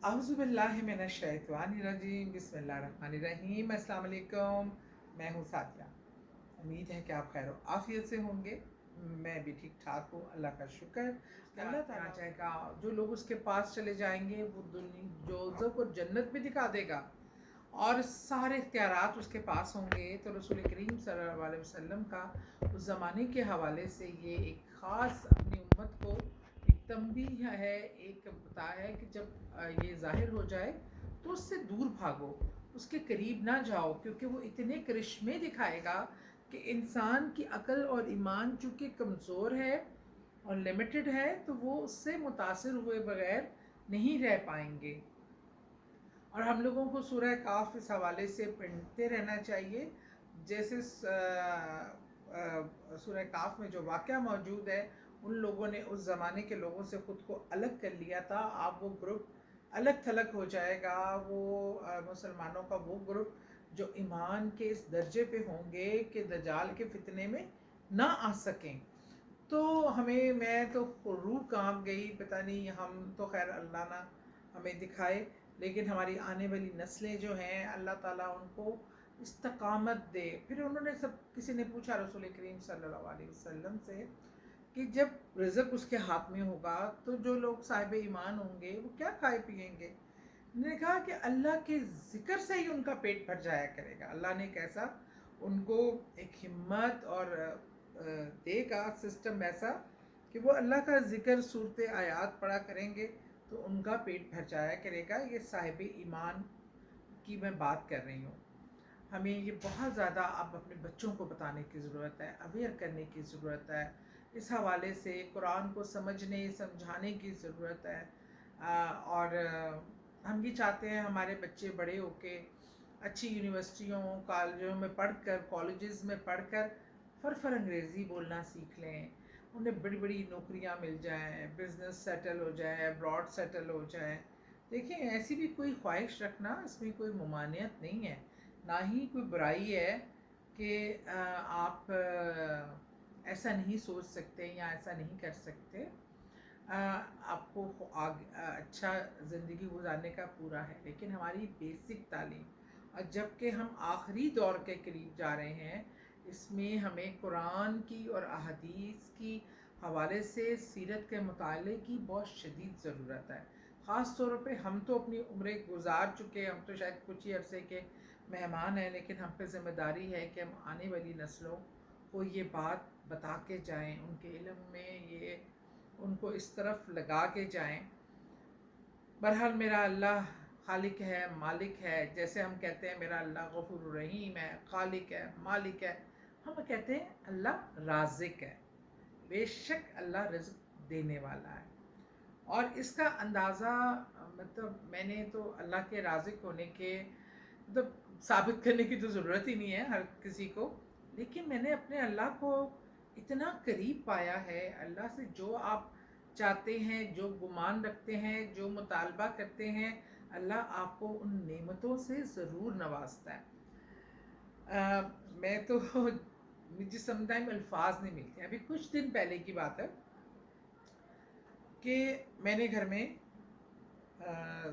اعوذ باللہ من الشیطان الرجیم، بسم اللہ الرحمن الرحیم۔ السلام علیکم، میں ہوں ساتھیہ۔ امید ہے کہ آپ خیر و عافیت سے ہوں گے۔ میں بھی ٹھیک ٹھاک ہوں، اللہ کا شکر۔ اللہ تعالیٰ چاہے گا جو لوگ اس کے پاس چلے جائیں گے وہ دوزخ اور جنت بھی دکھا دے گا، اور سارے اختیارات اس کے پاس ہوں گے۔ تو رسول کریم صلی اللہ علیہ وسلم کا اس زمانے کے حوالے سے یہ ایک خاص اپنی امت کو ایک تنبیہ ہے، ایک بتا ہے کہ جب یہ ظاہر ہو جائے تو اس سے دور بھاگو، اس کے قریب نہ جاؤ، کیونکہ وہ اتنے کرشمے دکھائے گا کہ انسان کی عقل اور ایمان چونکہ کمزور ہے اور لمیٹڈ ہے، تو وہ اس سے متاثر ہوئے بغیر نہیں رہ پائیں گے۔ اور ہم لوگوں کو سورہ کاف اس حوالے سے پڑھتے رہنا چاہیے۔ جیسے سورہ کاف میں جو واقعہ موجود ہے، ان لوگوں نے اس زمانے کے لوگوں سے خود کو الگ کر لیا تھا۔ اب وہ گروپ الگ تھلگ ہو جائے گا، وہ مسلمانوں کا وہ گروپ جو ایمان کے اس درجے پہ ہوں گے کہ دجال کے فتنے میں نہ آ سکیں۔ تو میں تو روح کانپ گئی، پتہ نہیں، ہم تو خیر اللہ نہ ہمیں دکھائے، لیکن ہماری آنے والی نسلیں جو ہیں اللہ تعالیٰ ان کو استقامت دے۔ پھر انہوں نے کسی نے پوچھا رسول کریم صلی اللہ علیہ وسلم سے کہ جب رزق اس کے ہاتھ میں ہوگا تو جو لوگ صاحب ایمان ہوں گے وہ کیا کھائے پیئیں گے؟ انہوں نے کہا کہ اللہ کے ذکر سے ہی ان کا پیٹ بھر جایا کرے گا۔ اللہ نے کیسا ان کو ایک ہمت اور دے گا سسٹم ایسا کہ وہ اللہ کا ذکر صورت آیات پڑھا کریں گے تو ان کا پیٹ بھر جایا کرے گا۔ یہ صاحب ایمان کی میں بات کر رہی ہوں۔ ہمیں یہ بہت زیادہ اب اپنے بچوں کو بتانے کی ضرورت ہے، اویئر کرنے کی ضرورت ہے، اس حوالے سے قرآن کو سمجھانے کی ضرورت ہے۔ اور ہم بھی چاہتے ہیں ہمارے بچے بڑے ہو کے اچھی یونیورسٹیوں کالجوں میں پڑھ کر، کالجز میں پڑھ کر فر انگریزی بولنا سیکھ لیں، انہیں بڑی بڑی نوکریاں مل جائیں، بزنس سیٹل ہو جائے، ابراڈ سیٹل ہو جائیں۔ دیکھیں، ایسی بھی کوئی خواہش رکھنا اس میں کوئی ممانعت نہیں ہے، نہ ہی کوئی برائی ہے کہ آپ ایسا نہیں سوچ سکتے یا ایسا نہیں کر سکتے۔ آپ کو اچھا زندگی گزارنے کا پورا ہے، لیکن ہماری بیسک تعلیم، اور جب کہ ہم آخری دور کے قریب جا رہے ہیں، اس میں ہمیں قرآن کی اور احادیث کی حوالے سے سیرت کے مطالعے کی بہت شدید ضرورت ہے۔ خاص طور پہ ہم تو اپنی عمریں گزار چکے، ہم تو شاید کچھ ہی عرصے کے مہمان ہیں، لیکن ہم پہ ذمہ داری ہے کہ ہم آنے والی نسلوں کو یہ بات بتا کے جائیں، ان کے علم میں یہ ان کو اس طرف لگا کے جائیں۔ بہرحال میرا اللہ خالق ہے، مالک ہے، جیسے ہم کہتے ہیں میرا اللہ غفور الرحیم ہے، خالق ہے، مالک ہے، ہم کہتے ہیں اللہ رازق ہے۔ بے شک اللہ رزق دینے والا ہے، اور اس کا اندازہ مطلب میں نے تو اللہ کے رازق ہونے کے مطلب ثابت کرنے کی تو ضرورت ہی نہیں ہے ہر کسی کو، لیکن میں نے اپنے اللہ کو اتنا قریب پایا ہے۔ اللہ سے جو آپ چاہتے ہیں، جو گمان رکھتے ہیں، جو مطالبہ کرتے ہیں، اللہ آپ کو ان نعمتوں سے ضرور نوازتا ہے۔ میں تو مجھے سم ٹائم الفاظ نہیں ملتے۔ ابھی کچھ دن پہلے کی بات ہے کہ میں نے گھر میں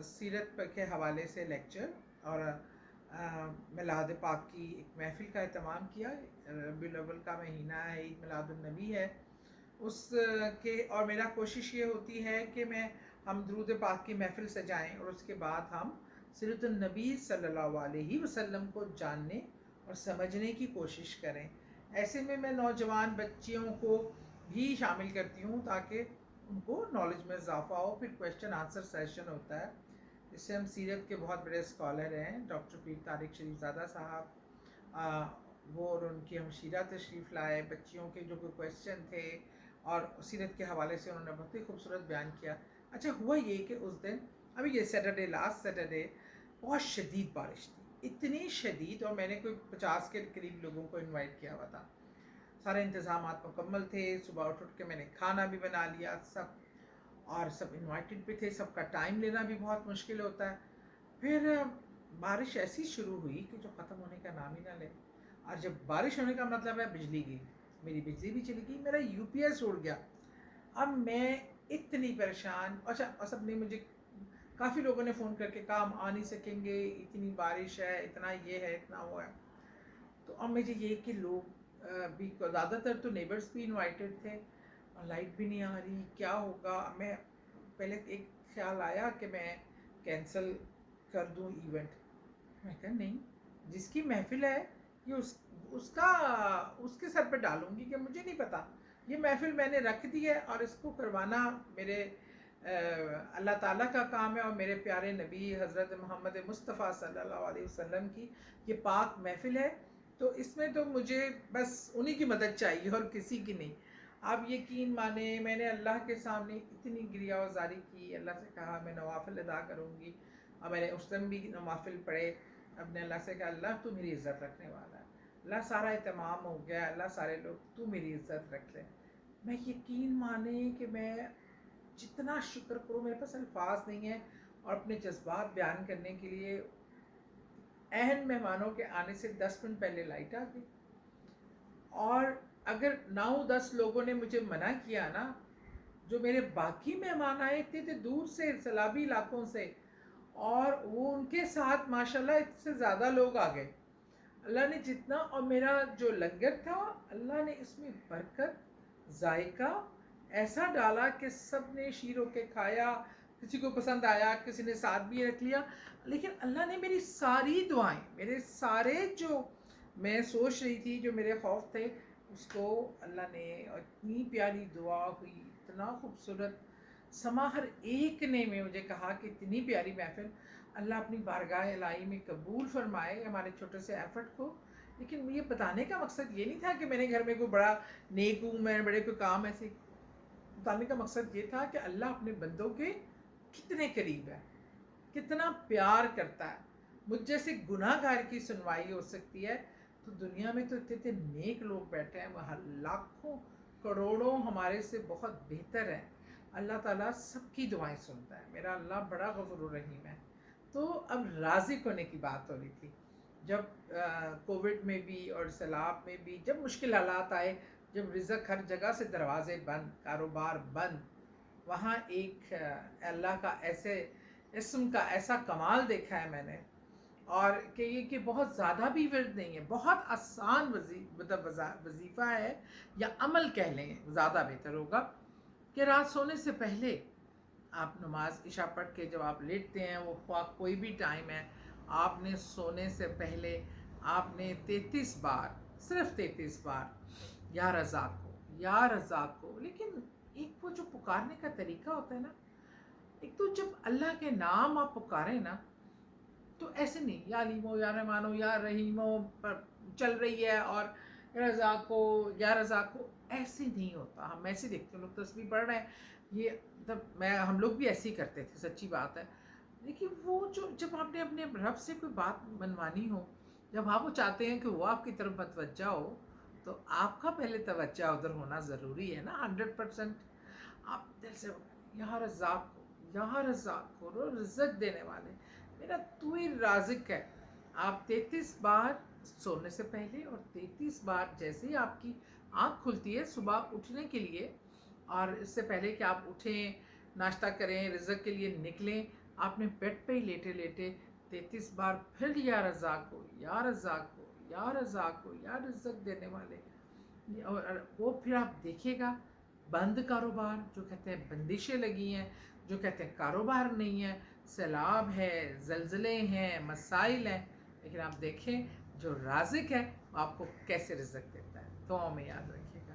سیرت کے حوالے سے لیکچر اور میلاد پاک کی ایک محفل کا اہتمام کیا۔ ربیع الاول کا مہینہ ہے، عید میلاد النبی ہے اس کے، اور میرا کوشش یہ ہوتی ہے کہ ہم درود پاک کی محفل سجائیں اور اس کے بعد ہم سیرت النبی صلی اللہ علیہ وسلم کو جاننے اور سمجھنے کی کوشش کریں۔ ایسے میں نوجوان بچیوں کو بھی شامل کرتی ہوں تاکہ ان کو نالج میں اضافہ ہو۔ پھر کویشچن آنسر سیشن ہوتا ہے، جس سے ہم سیرت کے بہت بڑے اسکالر ہیں ڈاکٹر پیر طارق شریف زادہ صاحب، وہ اور ان کی ہمشیرہ تشریف لائے، بچیوں کے جو کوئی کویشچن تھے اور سیرت کے حوالے سے انہوں نے بہت ہی خوبصورت بیان کیا۔ اچھا ہوا یہ کہ اس دن، ابھی یہ سیٹرڈے، لاسٹ سیٹرڈے، بہت شدید بارش تھی، اتنی شدید، اور میں نے کوئی 50 کے قریب لوگوں کو انوائٹ کیا ہوا تھا۔ سارے انتظامات مکمل تھے، صبح اٹھ کے میں نے کھانا بھی بنا لیا، اور سب انوائٹڈ بھی تھے، سب کا ٹائم لینا بھی بہت مشکل ہوتا ہے۔ پھر بارش ایسی شروع ہوئی کہ جو ختم ہونے کا نام ہی نہ لے، اور جب بارش ہونے کا مطلب ہے بجلی گئی، میری بجلی بھی چلی گئی، میرا یو پی ایس اڑ گیا۔ اب میں اتنی پریشان، اچھا اور سب نے مجھے کافی لوگوں نے فون کر کے کہا ہم آ نہیں سکیں گے، اتنی بارش ہے، اتنا یہ ہے، اتنا وہ ہے. تو اب مجھے یہ کہ لوگ بھی زیادہ تر تو نیبرس بھی انوائٹیڈ تھے، اور لائٹ بھی نہیں آ رہی، کیا ہوگا. میں پہلے ایک خیال آیا کہ میں کینسل کر دوں ایونٹ. میں کہا نہیں، جس کی محفل ہے یہ اس کے سر پہ ڈالوں گی کہ مجھے نہیں پتا. یہ محفل میں نے رکھ دی ہے اور اس کو کروانا میرے اللہ تعالیٰ کا کام ہے، اور میرے پیارے نبی حضرت محمد مصطفیٰ صلی اللہ علیہ وسلم کی یہ پاک محفل ہے. تو اس میں تو مجھے بس انہی کی مدد چاہیے اور کسی کی نہیں. آپ یقین مانیں میں نے اللہ کے سامنے اتنی گریہ وزاری کی، اللہ سے کہا میں نوافل ادا کروں گی، اور میں نے اس دن بھی نوافل پڑھے. اپنے اللہ سے کہا اللہ تو میری عزت رکھنے والا ہے، اللہ سارا اہتمام ہو گیا، اللہ سارے لوگ تو میری عزت رکھ لے. میں یقین مانیں کہ میں جتنا شکر کروں میرے پاس الفاظ نہیں ہیں، اور اپنے جذبات بیان کرنے کے لیے. اہم مہمانوں کے آنے سے 10 منٹ پہلے لائٹ آ گئی، اور اگر 9-10 لوگوں نے مجھے منع کیا نا، جو میرے باقی مہمان آئے تھے دور سے سیلابی علاقوں سے، اور وہ ان کے ساتھ ماشاءاللہ اس سے زیادہ لوگ آ گئے. اللہ نے جتنا، اور میرا جو لنگر تھا اللہ نے اس میں برکت ذائقہ ایسا ڈالا کہ سب نے شیر ہو کے کھایا. کسی کو پسند آیا، کسی نے ساتھ بھی رکھ لیا. لیکن اللہ نے میری ساری دعائیں، میرے سارے جو میں سوچ رہی تھی، جو میرے خوف تھے، اس کو اللہ نے، اتنی پیاری دعا ہوئی، اتنا خوبصورت سما. ہر ایک نے میں مجھے کہا کہ اتنی پیاری محفل اللہ اپنی بارگاہ الہی میں قبول فرمائے ہمارے چھوٹے سے ایفرٹ کو. لیکن یہ بتانے کا مقصد یہ نہیں تھا کہ میرے گھر میں کوئی بڑا نیک ہوں، میں بڑے کوئی کام ایسے. بتانے کا مقصد یہ تھا کہ اللہ اپنے بندوں کے کتنے قریب ہے، کتنا پیار کرتا ہے. مجھ جیسے گناہ گار کی سنوائی ہو سکتی ہے، تو دنیا میں تو اتنے نیک لوگ بیٹھے ہیں، وہ لاکھوں کروڑوں ہمارے سے بہت بہتر ہے. اللہ تعالیٰ سب کی دعائیں سنتا ہے، میرا اللہ بڑا غفور الرحیم ہے. تو اب رازق ہونے کی بات ہو رہی تھی. جب کووڈ میں بھی اور سیلاب میں بھی جب مشکل حالات آئے، جب رزق ہر جگہ سے دروازے بند، کاروبار بند، وہاں ایک اللہ کا ایسے اسم کا ایسا کمال دیکھا ہے میں نے. اور کہ یہ کہ بہت زیادہ بھی ورد نہیں ہے، بہت آسان وظیفہ ہے، یا عمل کہہ لیں زیادہ بہتر ہوگا. کہ رات سونے سے پہلے آپ نماز عشاء پڑھ کے جب آپ لیٹتے ہیں، وہ خواہ کوئی بھی ٹائم ہے، آپ نے سونے سے پہلے آپ نے 33 بار، صرف 33 بار یا رزاق کو، یا رزاق کو. لیکن ایک وہ جو پکارنے کا طریقہ ہوتا ہے نا، ایک تو جب اللہ کے نام آپ پکاریں نا، تو ایسے نہیں یا علیمو یا رحمانو یا رحیمو پر چل رہی ہے، اور رزاق کو یا رزاق کو، ایسے نہیں ہوتا. ہم ایسے دیکھتے ہیں لوگ تسبیح پڑھ رہے ہیں، یہ ہم لوگ بھی ایسے ہی کرتے تھے، سچی بات ہے. لیکن وہ جب آپ نے اپنے رب سے کوئی بات منوانی ہو، جب آپ وہ چاہتے ہیں کہ وہ آپ کی طرف متوجہ ہو، تو آپ کا پہلے توجہ ادھر ہونا ضروری ہے نا. 100% آپ دل سے یا رزاق کو، یا رزاق کو، رزق دینے والے میرا تو ہی رازق ہے. آپ 33 بار سونے سے پہلے، اور 33 بار جیسے ہی آپ کی آنکھ کھلتی ہے صبح اٹھنے کے لیے، اور اس سے پہلے کہ آپ اٹھیں، ناشتہ کریں، رزق کے لیے نکلیں، آپ نے بیڈ پہ ہی لیٹے لیٹے 33 بار پھر یا رزاق کو، یا رزاق کو، یا رزاق کو، یا رزق دینے والے. اور وہ پھر آپ دیکھیے گا، بند کاروبار، جو کہتے ہیں بندشیں لگی ہیں، جو کہتے ہیں کاروبار نہیں ہے، سیلاب ہے، زلزلے ہیں، مسائل ہیں، لیکن آپ دیکھیں جو رازق ہے وہ آپ کو کیسے رزق دیتا ہے. دعاؤں میں یاد رکھیے گا.